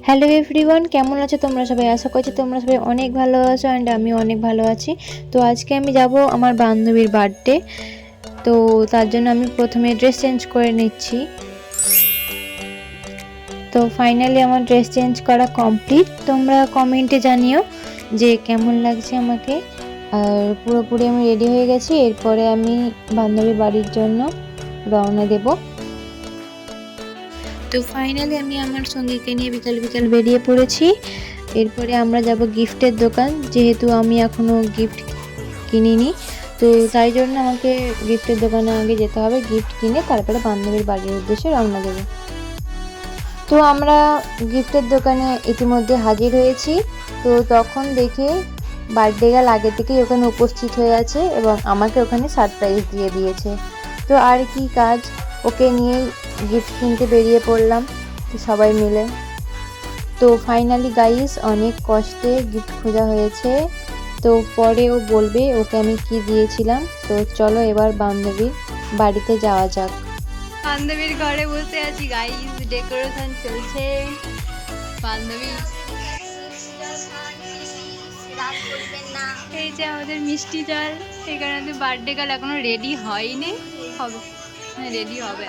Hello everyone, কেমন আছো তোমরা সবাই? আশা করছি তোমরা সবাই অনেক ভালো আছো অ্যান্ড আমি অনেক ভালো আছি। তো আজকে আমি যাব আমার বান্ধবীর বার্থডে, তো তার জন্য আমি প্রথমে ড্রেস চেঞ্জ করে নিচ্ছি। তো ফাইনালি আমার ড্রেস চেঞ্জ করা কমপ্লিট। তোমরা কমেন্টে জানিও যে কেমন লাগছে আমাকে। আর পুরোপুরি আমি রেডি হয়ে গেছি, এরপরে আমি বান্ধবীর বাড়ির জন্য রওনা দেব। তো ফাইনালি আমি আমার সঙ্গীকে নিয়ে বিকাল বিকাল বেরিয়ে পড়েছি। এরপরে আমরা যাব গিফটের দোকান, যেহেতু আমি এখনও গিফট কিনিনি, তো তাই জন্য আমাকে গিফটের দোকানে আগে যেতে হবে। গিফট কিনে তারপরে বান্ধবীর বাড়ির উদ্দেশ্যে রওনা দেব। তো আমরা গিফটের দোকানে ইতিমধ্যে হাজির হয়েছি। তো তখন দেখে বার্থডে গার্ল আগে থেকেই ওখানে উপস্থিত হয়ে আছে এবং আমাকে ওখানে সারপ্রাইজ দিয়ে দিয়েছে। তো আর কি কাজ, ওকে নিয়েই গিফট কিনতে বেরিয়ে পড়লাম সবাই মিলে। তো ফাইনালি গাইস অনেক কষ্টে গিফট খোঁজা হয়েছে, তো পরে ও বলবে ওকে আমি কি দিয়েছিলাম। তো চলো এবার বান্ধবীর বাড়িতে যাওয়া যাক। বান্ধবীর ঘরে বসে আছি গাইস, ডেকোরেশন চলছে। বান্ধবী এই যে আমাদের মিষ্টি জল, এখানে তো বার্থডে গার্ল এখনো রেডি হয়নি, হবে হ্যাঁ রেডি হবে।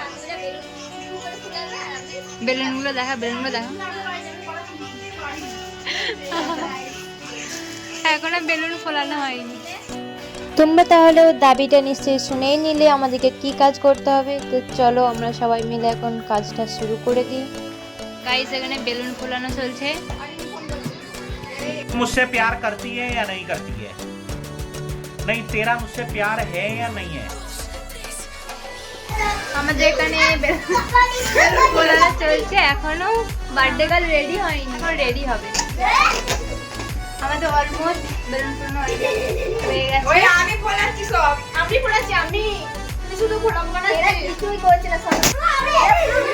বেলুনগুলো দেখা, বেলুনগুলো দেখা, এখনো বেলুন ফোলানো হয়নি। তোমরা তাহলে ওর দাবিটা নিশ্চয়ই শুনেই নিলে আমাদেরকে কি কাজ করতে হবে। তো চলো আমরা সবাই মিলে এখন কাজটা শুরু করে দিই। গাইস এখানে বেলুন ফোলানো চলছে। मुझसे प्यार करती है या नहीं करती है? नहीं, तेरा मुझसे प्यार है या नहीं है? আমাদের এখানে বেলুন ফোলানো চলছে, এখনো বার্থডে গার্ল রেডি হয়নি, এখন রেডি হবে। আমাদের অলমোস্ট বেলুন ফোলানো হয়ে গেছে। ওই আমি ফোলাচ্ছি সব, আমি ফোলাচ্ছি, আমি শুধু ফোলাম না, এরা কিছুই করছে না, সব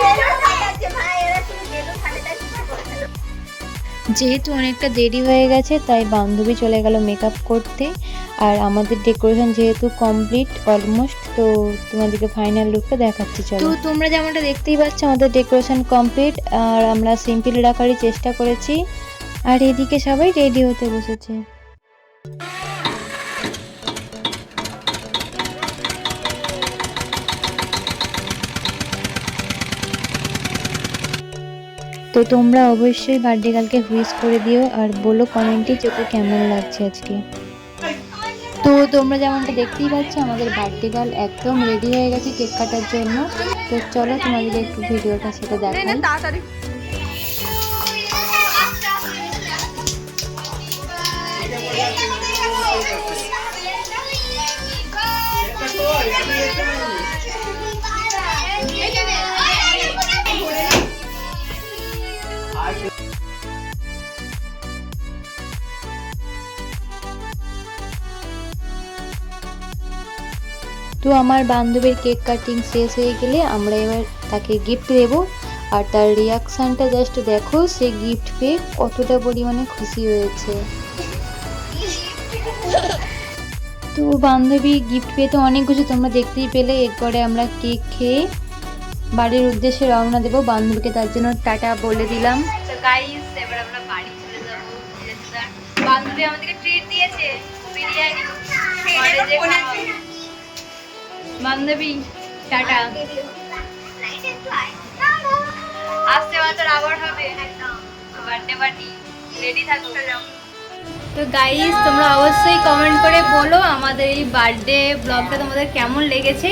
বেলুন ফাটাচ্ছে ভাই, এরা শুধু বেলুন ফাটাচ্ছে কিছু করছে না। যেহেতু অনেকটা দেরি হয়ে গেছে তাই বান্ধবী চলে গেল মেকআপ করতে, আর আমাদের ডেকোরেশন যেহেতু কমপ্লিট অলমোস্ট, তো তোমাদেরকে ফাইনাল লুকটা দেখাচ্ছি। চলো, তো তোমরা যেমনটা দেখতেই পাচ্ছ আমাদের ডেকোরেশন কমপ্লিট, আর আমরা সিম্পল রাখারই চেষ্টা করেছি। আর এদিকে সবাই রেডি হতে বসেছে। তো তোমরা অবশ্যই বার্থডে গার্লকে হুইশ করে দিও আর বলো কমেন্টে যে ওকে কেমন লাগছে আজকে। তো তোমরা যেমনটা দেখতেই পাচ্ছ আমাদের বার্থডে গার্ল একদম রেডি হয়ে গেছে কেক কাটার জন্য। তো চলো তোমাদের একটু ভিডিওটা সেটা দেখাই। তাড়াতাড়ি তো আমার বান্ধবীর কেক কাটিং শেষ হয়ে গেলে আমরা এবার তাকে গিফট দেবো, আর তার রিয়াকশানটা জাস্ট দেখো, সে গিফট পেয়ে কতটা পরিমাণে খুশি হয়েছে। তো বান্ধবী গিফট পেয়ে তো অনেক কিছু তোমরা দেখতেই পেলে। এরপরে আমরা কেক খেয়ে বাড়ির উদ্দেশ্যে রওনা দেবো। বান্ধবীকে তার জন্য টাটা বলে দিলাম। তো গাইস এবার আমরা বাড়ি চলে যাবো। বান্ধবী আমাদেরকে ট্রিট দিয়েছে, বিরিয়ানি। বান্ধবী টাটা, আসতে মাত্র আবার হবে বার্থডে পার্টি, রেডি থাকো। তো গাইস তোমরা অবশ্যই কমেন্ট করে বলো আমাদের এই বার্থডে ব্লগটা তোমাদের কেমন লেগেছে।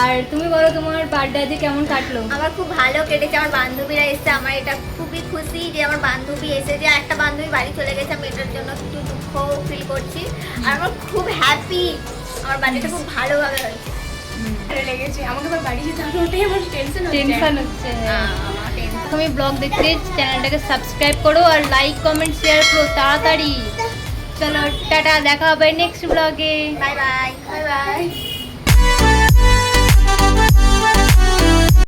আর তুমি বলো তোমার বার্থডে আজকে কেমন কাটলো? আমার খুব ভালো কেটেছে, আমার বান্ধবীরা এসেছে, আমার এটা খুবই খুশি যে আমার বান্ধবী এসেছে। একটা বান্ধবী বাড়ি চলে গেছে, আমি এটার জন্য একটু দুঃখ ফিল করছি। আর আমার খুব হ্যাপি, আমার বার্থডেটা খুব ভালোভাবে হয়েছে। ভালো লেগেছে, আমাকে এবার বাড়ি যেতে হবে, ওটাই আমার টেনশন হচ্ছে। তুমি ব্লগ দেখতে চ্যানেলটাকে সাবস্ক্রাইব করো আর লাইক কমেন্ট শেয়ার করো তাড়াতাড়ি। চলো টাটা, দেখা হবে নেক্সট ব্লগে। Bye bye bye bye.